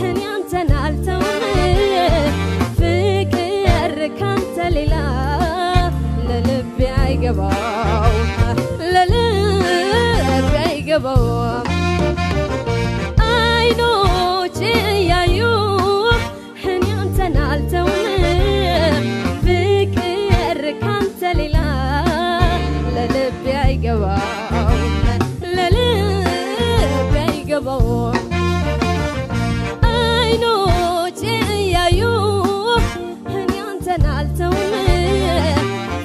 እኔ አንተን አልተውም ፍቅር ካንተ ሌላ ለልቤ አይገባው ለልቤ አይገባው አይኖቼ ያዩ እኔ አንተን አልተውም ፍቅር ካንተ ሌላ ለልቤ አይገባው ለልቤ አይገባው አይኖቼ ያዩ እኔ አንተን አልተውም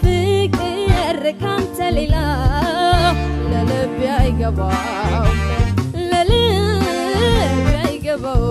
ፍቅር ካንተ ሌላ ለልቤ አይገባው ለልቤ አይገባው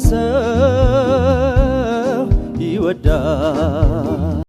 ሰው ይወዳል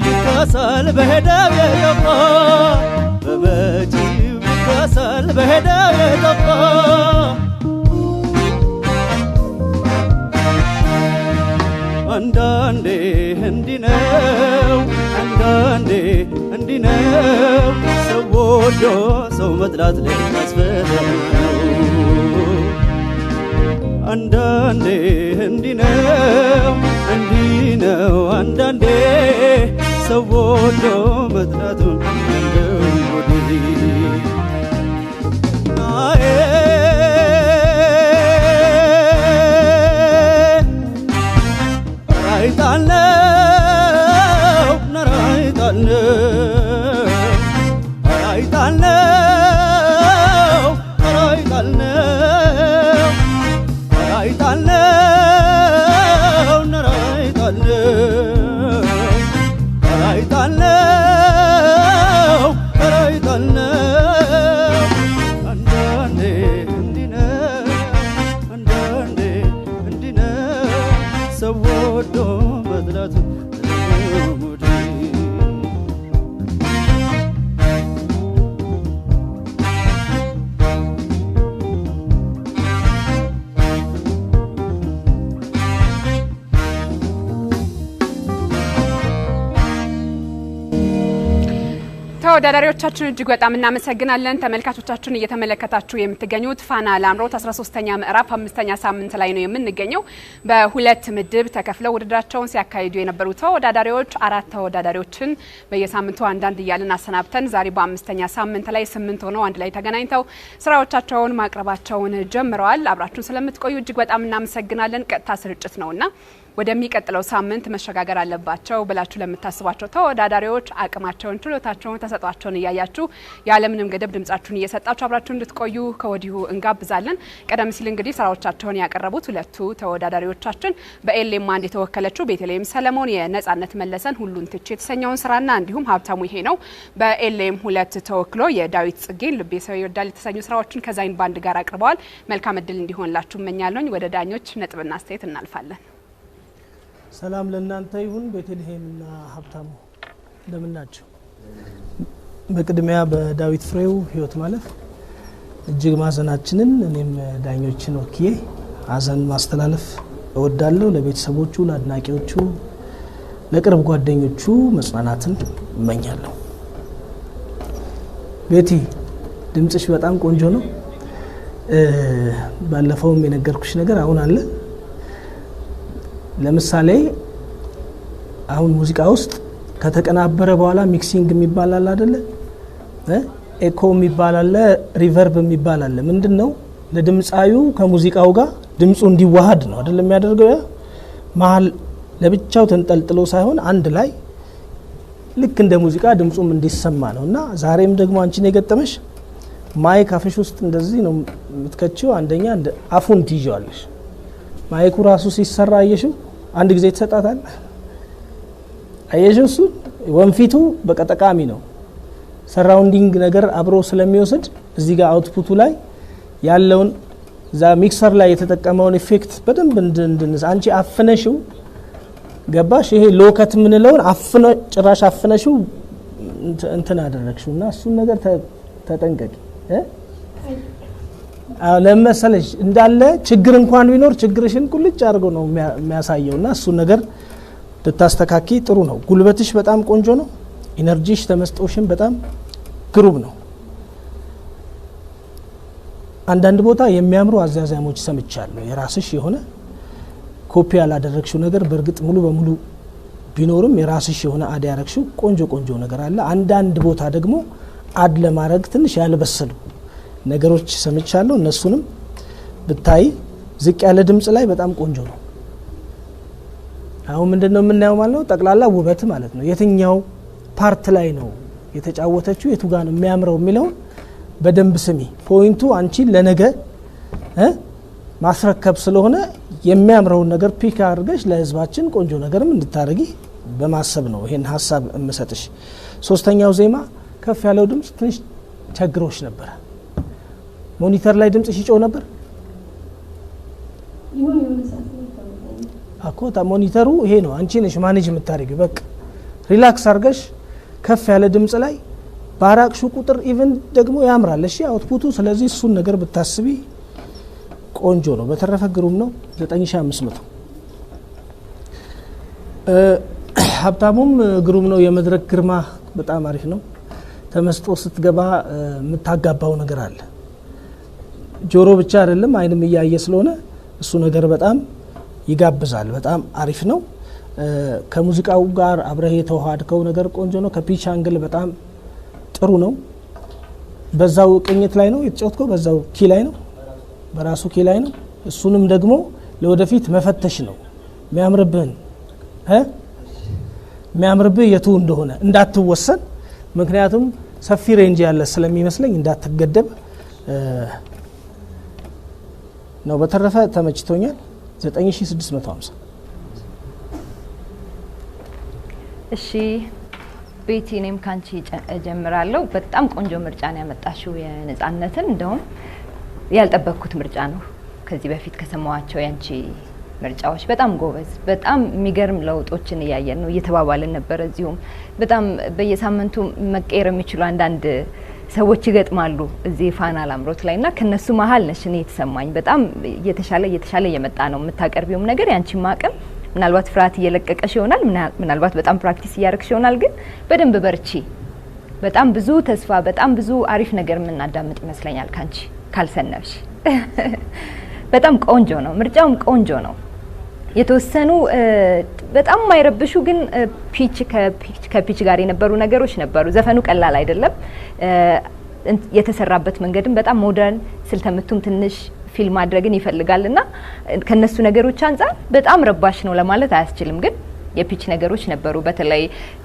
ይካሳል በሄዳው የጠፋ በመጪው ይካሳል በሄዳው የጠፋ አንዳንዴ እንዲህ ነው አንዳንዴ እንዲህ ነው ሰው ወዶ ሰው መጥላት ለማስፈራው አንዳንዴ እንዲህ ነው አንዳንዴ ሰው ወዶ መጥላቱን እንደወዲ ተወዳዳሪዎቻችን እጅግ በጣም እናመሰግናለን። ተመልካቾቻችን እየተመለከታችሁ የምትገኙት ፋና ላምሮት 13ኛ ምዕራፍ 5ኛ ሳምንት ላይ ነው የምንገኘው። በሁለት ምድብ ተከፍለው ውድድራቸውን ሲያካሂዱ የነበሩ ተወዳዳሪዎች አራት ተወዳዳሪዎችን በየሳምንቱ አንዳንድ እያልን አሰናብተን ዛሬ በ5ኛ ሳምንት ላይ 8 ሆነው አንድ ላይ ተገናኝተው ስራዎቻቸውን ማቅረባቸውን ጀምረዋል። አብራችሁን ስለምትቆዩ እጅግ በጣም እናመሰግናለን። ቀጥታ ስርጭት ነውና ወደሚቀጥለው ሳምንት መሸጋገር አለባቸው ብላችሁ ለምታስቧቸው ተወዳዳሪዎች አቅማቸውን፣ ችሎታቸውን፣ ተሰጧቸውን እያያችሁ ያለምንም ገደብ ድምጻችሁን እየሰጣችሁ አብራችሁ እንድትቆዩ ከወዲሁ እንጋብዛለን። ቀደም ሲል እንግዲህ ስራዎቻቸውን ያቀረቡት ሁለቱ ተወዳዳሪዎቻችን በኤልኤም አንድ የተወከለችው ቤተልሔም ሰለሞን የነጻነት መለሰን ሁሉን ትቼ የተሰኘውን ስራና እንዲሁም ሀብታሙ ይሄ ነው በኤልኤም 2 ተወክሎ የዳዊት ጽጌን ልቤ ሰው ይወዳል የተሰኙ ስራዎችን ከዛይን ባንድ ጋር አቅርበዋል። መልካም እድል እንዲሆንላችሁ እመኛለሁ። ወደ ዳኞች ነጥብና አስተያየት እናልፋለን። ሰላም ለእናንተ ይሁን። ቤተልሔምና ሀብታሙ እንደምናችሁ። በቅድሚያ በዳዊት ፍሬው ህይወት ማለፍ እጅግ ማዘናችንን እኔም ዳኞችን ወክዬ ሀዘን ማስተላለፍ እወዳለሁ። ለቤተሰቦቹ፣ ለአድናቂዎቹ፣ ለቅርብ ጓደኞቹ መጽናናትን እመኛለሁ። ቤቲ ድምጽሽ በጣም ቆንጆ ነው። ባለፈውም የነገርኩሽ ነገር አሁን አለ። ለምሳሌ አሁን ሙዚቃ ውስጥ ከተቀናበረ በኋላ ሚክሲንግ የሚባል አለ አይደለ? ኤኮ የሚባል አለ፣ ሪቨርብ የሚባል አለ። ምንድነው? ለድምጻዩ ከሙዚቃው ጋር ድምጹ እንዲዋሃድ ነው አይደል የሚያደርገው። ያ መሀል ለብቻው ተንጠልጥሎ ሳይሆን አንድ ላይ ልክ እንደ ሙዚቃ ድምጹም እንዲሰማ ነውና ዛሬም ደግሞ አንቺን የገጠመሽ ማይክ አፍሽ ውስጥ እንደዚህ ነው የምትከቺው። አንደኛ አፉን ትይዣለሽ። ማይኩ ራሱ ሲሰራ አየሽው? አንድ ጊዜ ተሰጣታል አየሽው? እሱ ወንፊቱ በቀጠቃሚ ነው። ሰራውንዲንግ ነገር አብሮ ስለሚወስድ እዚህ ጋር አውትፑቱ ላይ ያለውን ዛ ሚክሰር ላይ የተጠቀመውን ኢፌክት በደንብ እንድንስ አንቺ አፍነሽው ገባሽ? ይሄ ሎከት ምንለውን አፍነ ጭራሽ አፍነሽው እንትን አደረግሽውና እሱን ነገር ተጠንቀቂ። ለምሳሌ እንዳለ ችግር እንኳን ቢኖር ችግርሽን ቁልጭ አድርጎ ነው የሚያሳየውና እሱ ነገር ልታስተካኪ ጥሩ ነው። ጉልበትሽ በጣም ቆንጆ ነው። ኢነርጂሽ ተመስጦሽም በጣም ግሩም ነው። አንዳንድ ቦታ የሚያምሩ አዛዛሞች ሰምቻለሁ። የራስሽ የሆነ ኮፒ ያላደረግሽው ነገር በእርግጥ ሙሉ በሙሉ ቢኖርም የራስሽ የሆነ አድ ያረግሽው ቆንጆ ነገር አለ። አንዳንድ ቦታ ደግሞ አድ ለማድረግ ትንሽ ያልበሰሉ ነገሮች ሰምቻለሁ። እነሱንም ብታይ ዝቅ ያለ ድምጽ ላይ በጣም ቆንጆ ነው። አሁን ምንድነው የምናየው ማለት ነው? ጠቅላላ ውበት ማለት ነው። የትኛው ፓርት ላይ ነው የተጫወተችው፣ የቱ ጋር ነው የሚያምረው የሚለው በደንብ ስሚ። ፖይንቱ አንቺ ለነገ ማስረከብ ስለሆነ የሚያምረውን ነገር ፒክ አድርገሽ ለህዝባችን ቆንጆ ነገርም እንድታረጊ በማሰብ ነው ይሄን ሐሳብ እምሰጥሽ። ሶስተኛው ዜማ ከፍ ያለው ድምጽ ትንሽ ቸግሮሽ ነበር። ሞኒተር ላይ ድምጽ ሲጮህ ነበር አኮታ ሞኒተሩ ይሄ ነው። አንቺ ነሽ ማኔጅ የምታረጊው። በቃ ሪላክስ አርገሽ ከፍ ያለ ድምጽ ላይ ባራቅሹ ቁጥር ኢቭን ደግሞ ያምራል። እሺ አውትፑቱ። ስለዚህ እሱን ነገር ብታስቢ ቆንጆ ነው። በተረፈ ግሩም ነው። 9500 ሀብታሙም ግሩም ነው። የመድረክ ግርማ በጣም አሪፍ ነው። ተመስጦ ስትገባ የምታጋባው ነገር አለ። ጆሮ ብቻ አይደለም አይንም እያየ ስለሆነ እሱ ነገር በጣም ይጋብዛል። በጣም አሪፍ ነው። ከሙዚቃው ጋር አብረህ የተዋሃድከው ነገር ቆንጆ ነው። ከፒች አንግል በጣም ጥሩ ነው። በዛው ቅኝት ላይ ነው የተጫወትከው፣ በዛው ኪ ላይ ነው፣ በራሱ ኪ ላይ ነው። እሱንም ደግሞ ለወደፊት መፈተሽ ነው የሚያምርብህ የቱ እንደሆነ እንዳትወሰን። ምክንያቱም ሰፊ ሬንጅ ያለ ስለሚመስለኝ እንዳትገደብ ነው። በተረፈ ተመችቶኛል። 9650 እሺ ቤቲ፣ እኔም ካንቺ ጀምራለሁ። በጣም ቆንጆ ምርጫ ነው ያመጣሽው የነጻነትን። እንደውም ያልጠበቅኩት ምርጫ ነው ከዚህ በፊት ከሰማዋቸው ያንቺ ምርጫዎች። በጣም ጎበዝ፣ በጣም የሚገርም ለውጦችን እያየን ነው። እየተባባልን ነበር እዚሁም። በጣም በየሳምንቱ መቀየር የሚችሉ አንዳንድ ሰዎች ይገጥማሉ እዚህ ፋና ላምሮት ላይና ከነሱ መሀል ነሽ እኔ የተሰማኝ። በጣም እየተሻለ እየመጣ ነው የምታቀርቢውም ነገር። ያንቺም አቅም ምናልባት ፍርሃት እየለቀቀሽ ይሆናል፣ ምናልባት በጣም ፕራክቲስ እያደረግሽ ይሆናል። ግን በደንብ በርቺ። በጣም ብዙ ተስፋ፣ በጣም ብዙ አሪፍ ነገር የምናዳምጥ ይመስለኛል ካንቺ ካልሰነብሽ። በጣም ቆንጆ ነው፣ ምርጫውም ቆንጆ ነው። የተወሰኑ በጣም ማይረብሹ ግን ከፒች ጋር የነበሩ ነገሮች ነበሩ። ዘፈኑ ቀላል አይደለም። የተሰራበት መንገድም በጣም ሞደርን፣ ስልተምቱም ትንሽ ፊልም ማድረግን ይፈልጋልና ከነሱ ነገሮች አንፃር በጣም ረባሽ ነው ለማለት አያስችልም። ግን የፒች ነገሮች ነበሩ። በተለይ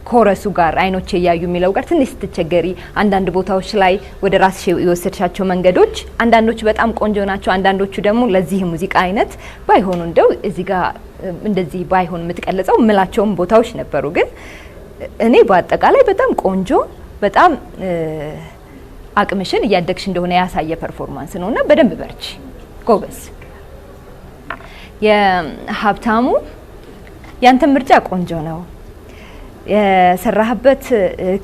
ኮረሱ ጋር አይኖቼ ያዩ የሚለው ጋር ትንሽ ስትቸገሪ፣ አንዳንድ ቦታዎች ላይ ወደ ራስሽ የወሰድሻቸው መንገዶች አንዳንዶቹ በጣም ቆንጆ ናቸው፣ አንዳንዶቹ ደግሞ ለዚህ ሙዚቃ አይነት ባይሆኑ እንደው እዚህ ጋር እንደዚህ ባይሆን የምትቀልጸው ምላቸውም ቦታዎች ነበሩ። ግን እኔ በአጠቃላይ በጣም ቆንጆ፣ በጣም አቅምሽን እያደግሽ እንደሆነ ያሳየ ፐርፎርማንስ ነውና በደንብ በርቺ፣ ጎበዝ። የሀብታሙ ያንተ ምርጫ ቆንጆ ነው። የሰራህበት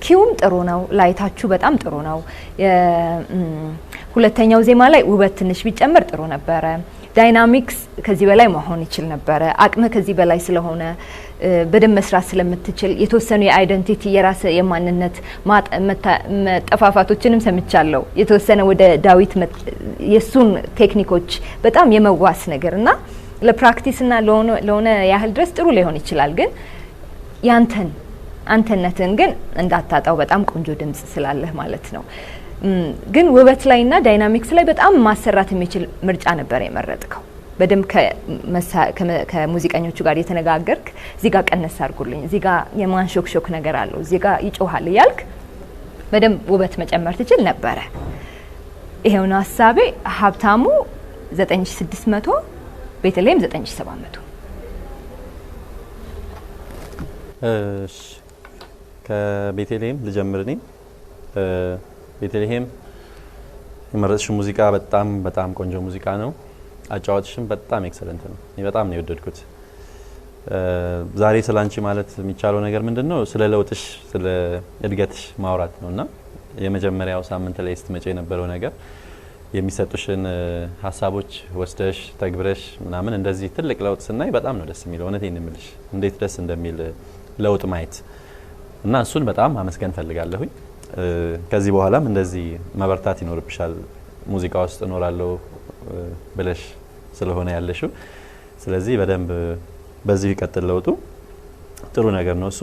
ኪውም ጥሩ ነው። ላይታችሁ በጣም ጥሩ ነው። ሁለተኛው ዜማ ላይ ውበት ትንሽ ቢጨመር ጥሩ ነበረ። ዳይናሚክስ ከዚህ በላይ መሆን ይችል ነበረ። አቅም ከዚህ በላይ ስለሆነ በደንብ መስራት ስለምትችል የተወሰኑ የአይደንቲቲ የራስ የማንነት መጠፋፋቶችንም ሰምቻለሁ። የተወሰነ ወደ ዳዊት የሱን ቴክኒኮች በጣም የመዋስ ነገርና ለፕራክቲስና ለሆነ ያህል ድረስ ጥሩ ሊሆን ይችላል። ግን አንተነትን ግን እንዳታጣው። በጣም ቆንጆ ድምጽ ስላለህ ማለት ነው። ግን ውበት ላይና ዳይናሚክስ ላይ በጣም ማሰራት የሚችል ምርጫ ነበር የመረጥከው። በደም ከሙዚቀኞቹ ጋር የተነጋገርክ እዚህ ጋር ቀነስ አድርጉልኝ፣ እዚህ ጋር የማንሾክሾክ ነገር አለው፣ እዚህ ጋር ይጮሃል እያልክ በደም ውበት መጨመር ትችል ነበረ። ይሄው ነው ሐሳቤ። ሀብታሙ 9600፣ ቤተልሔም 9700። እሺ ከቤተልሔም ልጀምር እኔ። ቤተልሔም የመረጥሽው ሙዚቃ በጣም ቆንጆ ሙዚቃ ነው። አጫዋችሽም በጣም ኤክሰለንት ነው። እኔ በጣም ነው የወደድኩት። ዛሬ ስላንቺ ማለት የሚቻለው ነገር ምንድነው? ስለ ለውጥሽ፣ ስለ እድገትሽ ማውራት ነውና የመጀመሪያው ሳምንት ላይ ስትመጪ የነበረው ነገር የሚሰጡሽን ሀሳቦች ወስደሽ ተግብረሽ ምናምን እንደዚህ ትልቅ ለውጥ ስናይ በጣም ነው ደስ የሚለው። እውነቴን እምልሽ እንዴት ደስ እንደሚል ለውጥ ማየት እና እሱን በጣም አመስገን ፈልጋለሁኝ። ከዚህ በኋላም እንደዚህ መበርታት ይኖርብሻል። ሙዚቃ ውስጥ እኖራለሁ ብለሽ ስለሆነ ያለሽው፣ ስለዚህ በደንብ በዚህ ይቀጥል። ለውጡ ጥሩ ነገር ነው። እሱ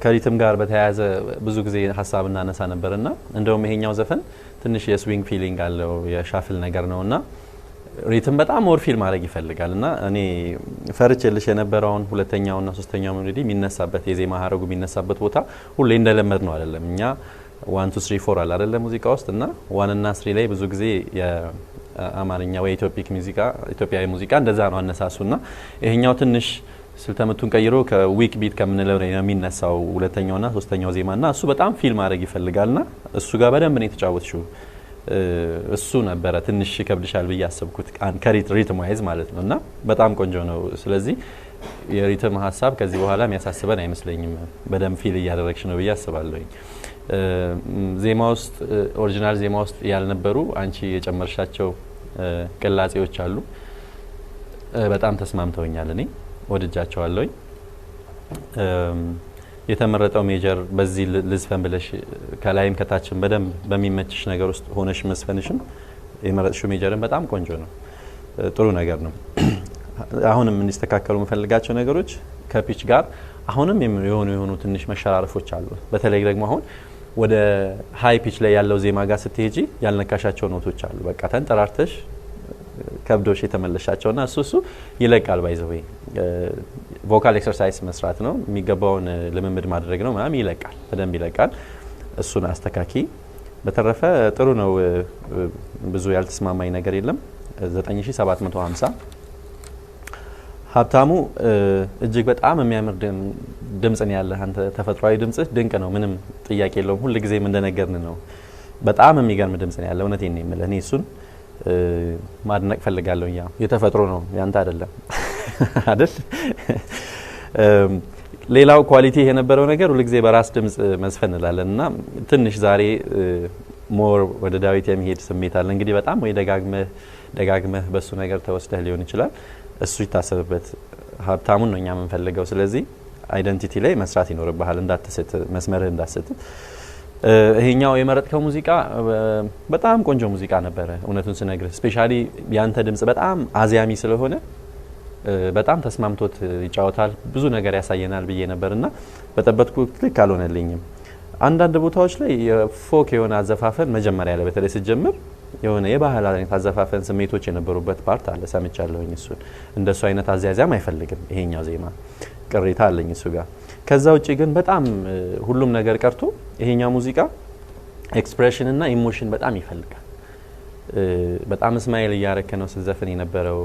ከሪትም ጋር በተያያዘ ብዙ ጊዜ ሀሳብ እናነሳ ነበርና እንደውም ይሄኛው ዘፈን ትንሽ የስዊንግ ፊሊንግ አለው፣ የሻፍል ነገር ነውና ሪትም በጣም ሞር ፊል ማድረግ ይፈልጋልና እኔ ፈርቼልሽ የነበረውን ሁለተኛውና ሶስተኛው ሜሎዲ የሚነሳበት የዜማ ሀረጉ የሚነሳበት ቦታ ሁሌ እንደለመድ ነው አይደለም። እኛ 1 2 3 4 አለ አይደለም ሙዚቃ ውስጥና 1 እና 3 ላይ ብዙ ጊዜ የአማርኛ ወይ ኢትዮጵያዊ ሙዚቃ እንደዛ ነው አነሳሱና ይሄኛው ትንሽ ስልተምቱን ቀይሮ ከዊክ ቢት ከምንለው ነው የሚነሳው ሁለተኛውና ሶስተኛው ዜማና እሱ በጣም ፊል ማድረግ ይፈልጋልና እሱ ጋር በደንብ ነው የተጫወትሽው። እሱ ነበረ ትንሽ ይከብድሻል ብዬ አሰብኩት ከሪትም ዋይዝ ማለት ነውና በጣም ቆንጆ ነው። ስለዚህ የሪትም ሀሳብ ከዚህ በኋላ የሚያሳስበን አይመስለኝም። በደንብ ፊል እያደረግሽ ነው ብዬ አስባለሁኝ። ዜማ ውስጥ ኦሪጂናል ዜማ ውስጥ ያልነበሩ አንቺ የጨመርሻቸው ቅላጼዎች አሉ። በጣም ተስማምተውኛል፣ እኔ ወድጃቸዋለሁኝ። የተመረጠው ሜጀር በዚህ ልዝፈን ብለሽ ከላይም ከታችም በደንብ በሚመችሽ ነገር ውስጥ ሆነሽ መስፈንሽም የመረጥሽው ሜጀርን በጣም ቆንጆ ነው፣ ጥሩ ነገር ነው። አሁንም እንዲስተካከሉ የምፈልጋቸው ነገሮች ከፒች ጋር አሁንም የሆኑ ትንሽ መሸራረፎች አሉ። በተለይ ደግሞ አሁን ወደ ሃይ ፒች ላይ ያለው ዜማ ጋር ስትሄጂ ያልነካሻቸው ኖቶች አሉ። በቃ ተንጠራርተሽ ከብዶሽ የተመለሻቸውና እሱ ይለቃል። ባይዘው ቮካል ኤክሰርሳይዝ መስራት ነው የሚገባውን ልምምድ ማድረግ ነው ማለት ይለቃል፣ በደንብ ይለቃል። እሱን አስተካኪ። በተረፈ ጥሩ ነው። ብዙ ያልተስማማኝ ነገር የለም። 9750 ሀብታሙ እጅግ በጣም የሚያምር ድምጽ ነው ያለህ አንተ። ተፈጥሯዊ ድምጽህ ድንቅ ነው፣ ምንም ጥያቄ የለውም። ሁሉ ጊዜም እንደነገርን ነው። በጣም የሚገርም ድምጽ ነው ያለህ። እውነቴን ነው የምልህ። እኔ እሱን ማድነቅ ፈልጋለሁ። ያ የተፈጥሮ ነው ያንተ አይደለም አይደል? ሌላው ኳሊቲ የነበረው ነገር ሁሉ ጊዜ በራስ ድምጽ መዝፈን እንላለንና ትንሽ ዛሬ ሞር ወደ ዳዊት የሚሄድ ስሜት አለ። እንግዲህ በጣም ወይ ደጋግመህ በሱ ነገር ተወስደህ ሊሆን ይችላል። እሱ ይታሰብበት። ሀብታሙን ነው እኛ የምንፈልገው። ስለዚህ አይደንቲቲ ላይ መስራት ይኖርብሃል፣ እንዳትስት፣ መስመርህ እንዳትስት። ይሄኛው የመረጥከው ሙዚቃ በጣም ቆንጆ ሙዚቃ ነበረ። እውነቱን ስነግርህ ስፔሻሊ ያንተ ድምጽ በጣም አዝያሚ ስለሆነ በጣም ተስማምቶት ይጫወታል፣ ብዙ ነገር ያሳየናል ብዬ ነበርና በጠበጥኩት ልክ አልሆነልኝም። አንዳንድ ቦታዎች ላይ የፎክ የሆነ አዘፋፈን መጀመሪያ ላይ በተለይ ሲጀምር የሆነ የባህል አይነት አዘፋፈን ስሜቶች የነበሩበት ፓርት አለ፣ ሰምቻለሁኝ። እሱን እንደሱ አይነት አዝያዚያም አይፈልግም ይሄኛው ዜማ፣ ቅሬታ አለኝ እሱ ጋር። ከዛ ውጪ ግን በጣም ሁሉም ነገር ቀርቶ ይሄኛው ሙዚቃ ኤክስፕሬሽን እና ኢሞሽን በጣም ይፈልጋል። በጣም ስማይል እያረከ ነው ስትዘፍን የነበረው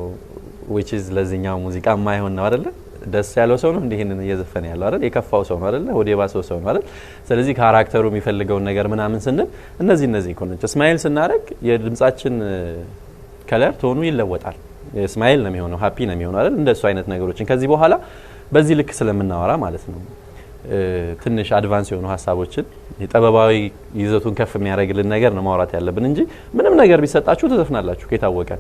which is ለዚህኛው ሙዚቃ የማይሆን ነው አይደለ? ደስ ያለው ሰው ነው እንዲህንን እየዘፈነ ያለው አይደል? የከፋው ሰው ነው አይደለ? ወደ ባሰው ሰው ነው አይደል? ስለዚህ ካራክተሩ የሚፈልገውን ነገር ምናምን ስንል እነዚህ ኮንች ስማይል ስናደርግ የድምጻችን ከለር ቶኑ ይለወጣል። ስማይል ነው የሚሆነው፣ ሃፒ ነው የሚሆነው አይደል? እንደሱ አይነት ነገሮችን ከዚህ በኋላ በዚህ ልክ ስለምናወራ ማለት ነው ትንሽ አድቫንስ የሆኑ ሀሳቦችን የጠበባዊ ይዘቱን ከፍ የሚያደርግልን ነገር ነው ማውራት ያለብን እንጂ ምንም ነገር ቢሰጣችሁ ተዘፍናላችሁ ከታወቀ